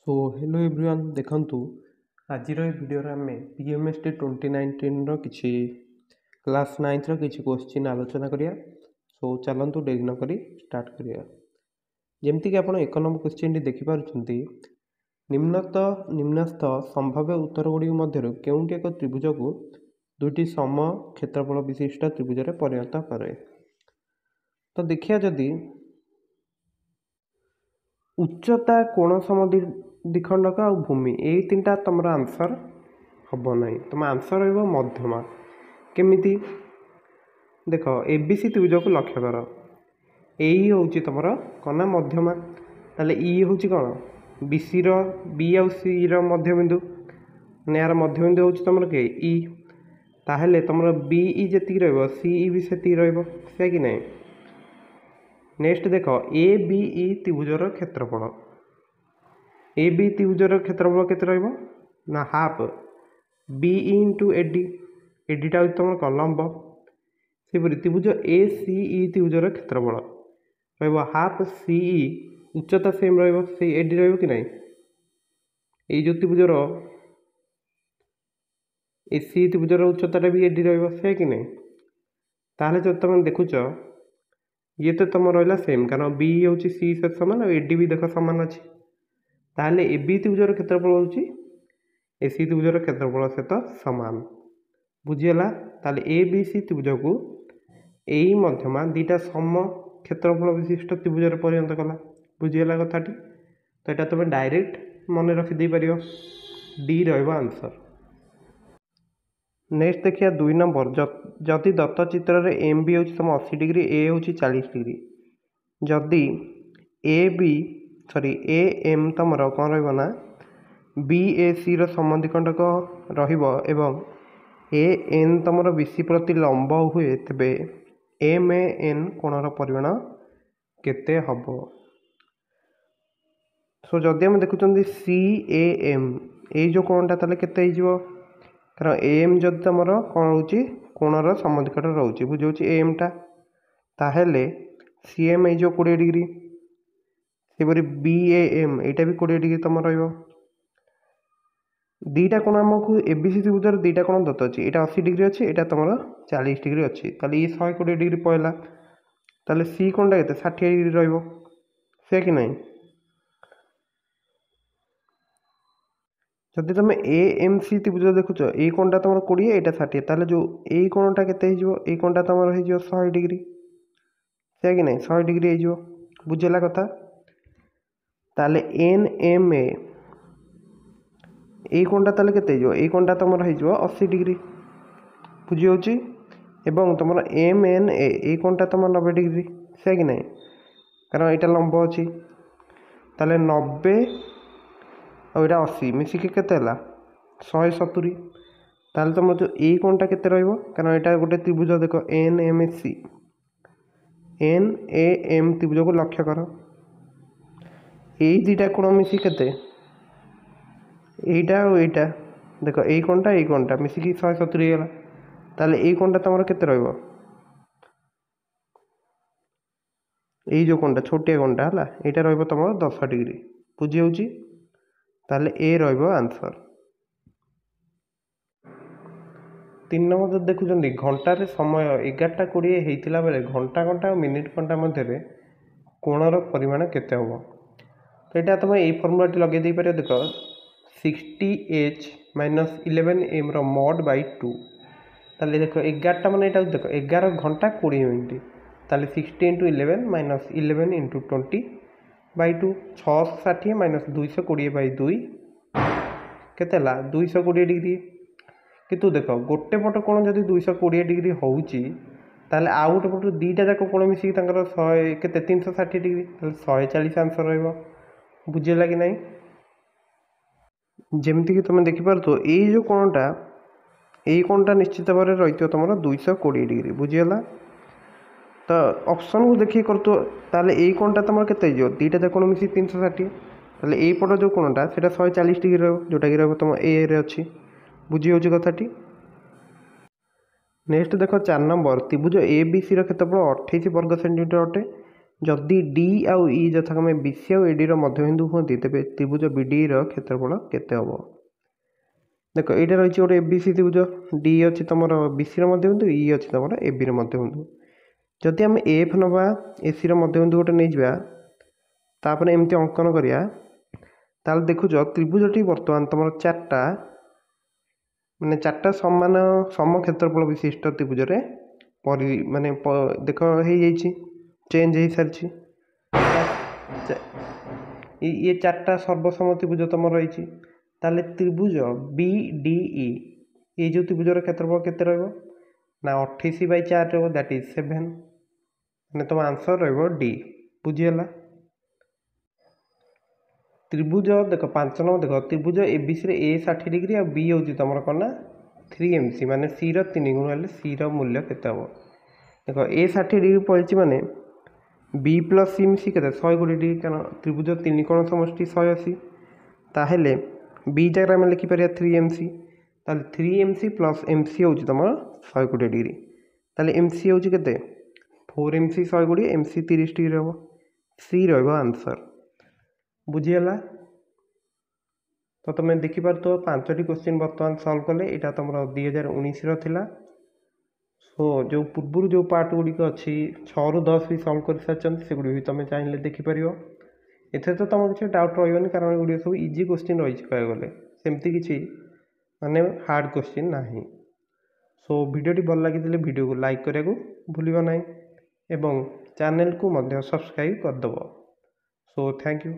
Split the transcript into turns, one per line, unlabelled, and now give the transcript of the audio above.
So hello everyone देखंतु आज video आम पीएमएसटी 2019 किसी क्लास 9 किसी क्वेश्चन आलोचना करिया। सो चलतु डेरी न करी स्टार्ट करिया। जेमती कि आपण एक नंबर क्वेश्चन देखिपारुछंती निम्नस्थ संभाव्य उत्तर गुड़ी मध्य केउंटी एक त्रिभुज को दुईटी सम क्षेत्रफल विशिष्ट त्रिभुज रे परिणत करे। तो देखिया जदि उच्चता कोण समद्विखंडक आ भूमि यही तीन टा तुम आंसर हम ना तुम आंसर रही मध्यमा केमिति देख एबीसी त्रिभुज को लक्ष्य कर यही हूँ तुम कौन मध्यमा ताले ई हूँ कौन बीसी बी आउ सी मध्यबिंदु यार मध्यबिंदु हूँ तुम के ई ताहले तुम बीई जी री भी से कि नहीं। नेक्स्ट देख ए बीई त्रिभुजर क्षेत्रफल ए बी त्रिभुजर क्षेत्रफल केते रहइबो ना हाफ बी इंटू एडी एडीटा हूँ तुम कलम्ब सेपरी त्रिभुज ए सी त्रिभुजर क्षेत्रफल रहिबो हाफ सीई उच्चता सेम रहिबो से एडी रहिबो कि नहीं। ये जो त्रिभुजर ए सी त्रिभुजर उच्चता भी एडी रहिबो से कि नहीं। ताहले जब तुम देखुच ये तो तुम रहा सेम कारण बी हूँ सी सहित सामान और एडी भी देख सामान अच्छी ताहले ए बी त्रिभुजर क्षेत्रफल हूँ ए सी त्रिभुजर क्षेत्रफल सहित सामान बुझीगला। ताहले ए बी सी त्रिभुज को यही मध्यमा दीटा सम क्षेत्रफल विशिष्ट त्रिभुज परिणत कला बुझीगला कथाटी। तो यहाँ तुम डायरेक्ट मन रखिदे पार डी रनसर। नेक्स्ट देखिए 2 नंबर जदि दत्त चित्र रे एम बी हूँ तुम 80 डिग्री ए हूँ 40 डिग्री जदि A B sorry A M तुम कौन रहा बी ए सी समद्विखंडक एवं ए एन तुम बीसी प्रति लंब हुए तेबे एम ए एन कोणर परिमाण केते हम। सो जदि आम देखुं सी ए एम ये जो कोणटा ताले केते हो कारण एम जब तुम कौन रोचे कोणर समद्विखंड रोचे बुझे एम टा ताहले सी एम ये 20 डिग्री सेपरी बी ए एम यहाँ भी 20 डिग्री तुम रो दीटा कोण आमको एबीसी त्रिभुजर दीटा कोण दत्त अच्छी यहाँ 80 डिग्री अच्छी यहाँ तुम 40 डिग्री अच्छी ये 120 डिग्री पड़ेगा ताले सी कोणटा के 60 डिग्री रे कि नहीं। जदि तुम ए एम सी त्रिभुज देखुच ये कोणटा तुम 20 यहाँ 60 ताले जो ये कोणटा के कोणटा तुम हो 100 डिग्री से कि नहीं 100 डिग्री हो बुझेगा कथा। ताले एन एम ए ये कोणटा ताले केते ये कोणटा तुम हो 80 डिग्री बुझी होची एवं तुम एम एन ए ये कोणटा तुम 90 डिग्री से कि नहीं कारण यहाँ लंब अच्छी ताले 90 और यहाँ 80 मिसिक के 170 ताले तुम जो ये कोणटा के कारण यहाँ गोटे त्रिभुज देख N M C N A M त्रिभुज को लक्ष्य कर यही दीटा कोण मिसी केते यहीटा और यहीटा देख ये कोणटा मिसिक 170 होगा ताले ये कोणटा तुम केते जो कोणटा छोटिया कोणटा है यहाँ रही तुम 10 डिग्री बुझी होची ताले ए आंसर। 3 नंबर जो देखुं घंटार समय 11:20 होता बेले घंटा घंटा और मिनिट घंटा मध्य कोणर परिमाण केते हम। तो यहाँ तुम ये फर्मुलाटी लगे दे पार देख 60H - 11M mod by 2 ताले देख 11टा मान यहाँ देख 11 घंटा 20 मिनट ताले 60 × 11 - 11 × 20 by 2 660 - 220/2 केते 220 डिग्री कितु देख गोटे पट कोण जदि 220 डिग्री होउची ताले आउ गोटे पट दीटा जाक कोण मिसिक 100 केते 360 डिग्री 140 आंसर रहिबो बुझेला कि नहीं। जमती कि तुम देखिपार तो ये जो कोणटा निश्चित भाव रही तुम 220 डिग्री बुझीगला। तो ऑप्शन को देखिए कर तो ताले ये कोणटा तुम के दीटा जाक कोण मिसिक 360 ताले ये पट जो कोणटा से 140 डिग्री जोटा कि रही तुम ए रे अच्छी बुझी होची कथाटी। नेक्स्ट देख 4 नंबर त्रिभुज ए बी सी क्षेत्रफल 28 वर्ग सेंटीमीटर अटे जदि डी आउ ई यथाक्रमे बीसी आउ एडी मध्यबिंदु होती तेज त्रिभुज बीडी क्षेत्रफल केते हम। देख ये रही गोटे एबीसी त्रिभुज डी अच्छी तुम बीसी मध्यबिंदु ई अच्छी तुम एबी मध्यबिंदु जदि आम एफ नवा एसी मध्यबिंदु गोटे नहीं जापर एमती अंकन करिया ताल देखुच त्रिभुजटी बर्तमान तुम चार्टा माने चार्टा समान सम क्षेत्रफल विशिष्ट त्रिभुज माने देख हो चेंज हो सारी ये चार्टा सर्वसम त्रिभुज तुम रही ताले त्रिभुज बी डी ई ये जो त्रिभुजर क्षेत्रफल केते रहइबो ना 28/4 रहइबो दैट इज 7 माने तुम आंसर रहइबो डी। बुझीगला। त्रिभुज देख 5 नंबर देख त्रिभुज एबीसी रे ए 60 डिग्री और बी होची तुमर कोन ना 3MC माने सी रो 3 गुण हेले सी रो मूल्य केते हो देख ए 60 डिग्री पळिची माने बी प्लस सी मिसी केते 120 डिग्री कारण त्रिभुज 3 कोण समष्टि 180 ताहेले बी जगह आम लिखिपर 3MC ताले 3MC प्लस MC होची तुम 120 डिग्री ताले MC होची केते 4MC 120 MC 30 डिग्री हम सी रहइबो आंसर। बुझीगला। तो तुम देखिपार तो 5टी क्वेश्चन बर्तमान सॉल्व कले यहाँ तुम 2019 रहा। सो जो पूर्व जो पार्ट गुड़िक अच्छी 6 ରୁ 10 भी सॉल्व कर सारी से भी तुम चाहिए देखिपर एथे तो तुम किसी डाउट रही कारण गुड़िया सब इजी क्वेश्चन रही कह गले सेमती किसी माने हार्ड क्वेश्चन ना। सो वीडियोटी भल लगी वीडियो को लाइक करने को भूलियो ना एवं चैनल को सब्सक्राइब करदेव। So thank you.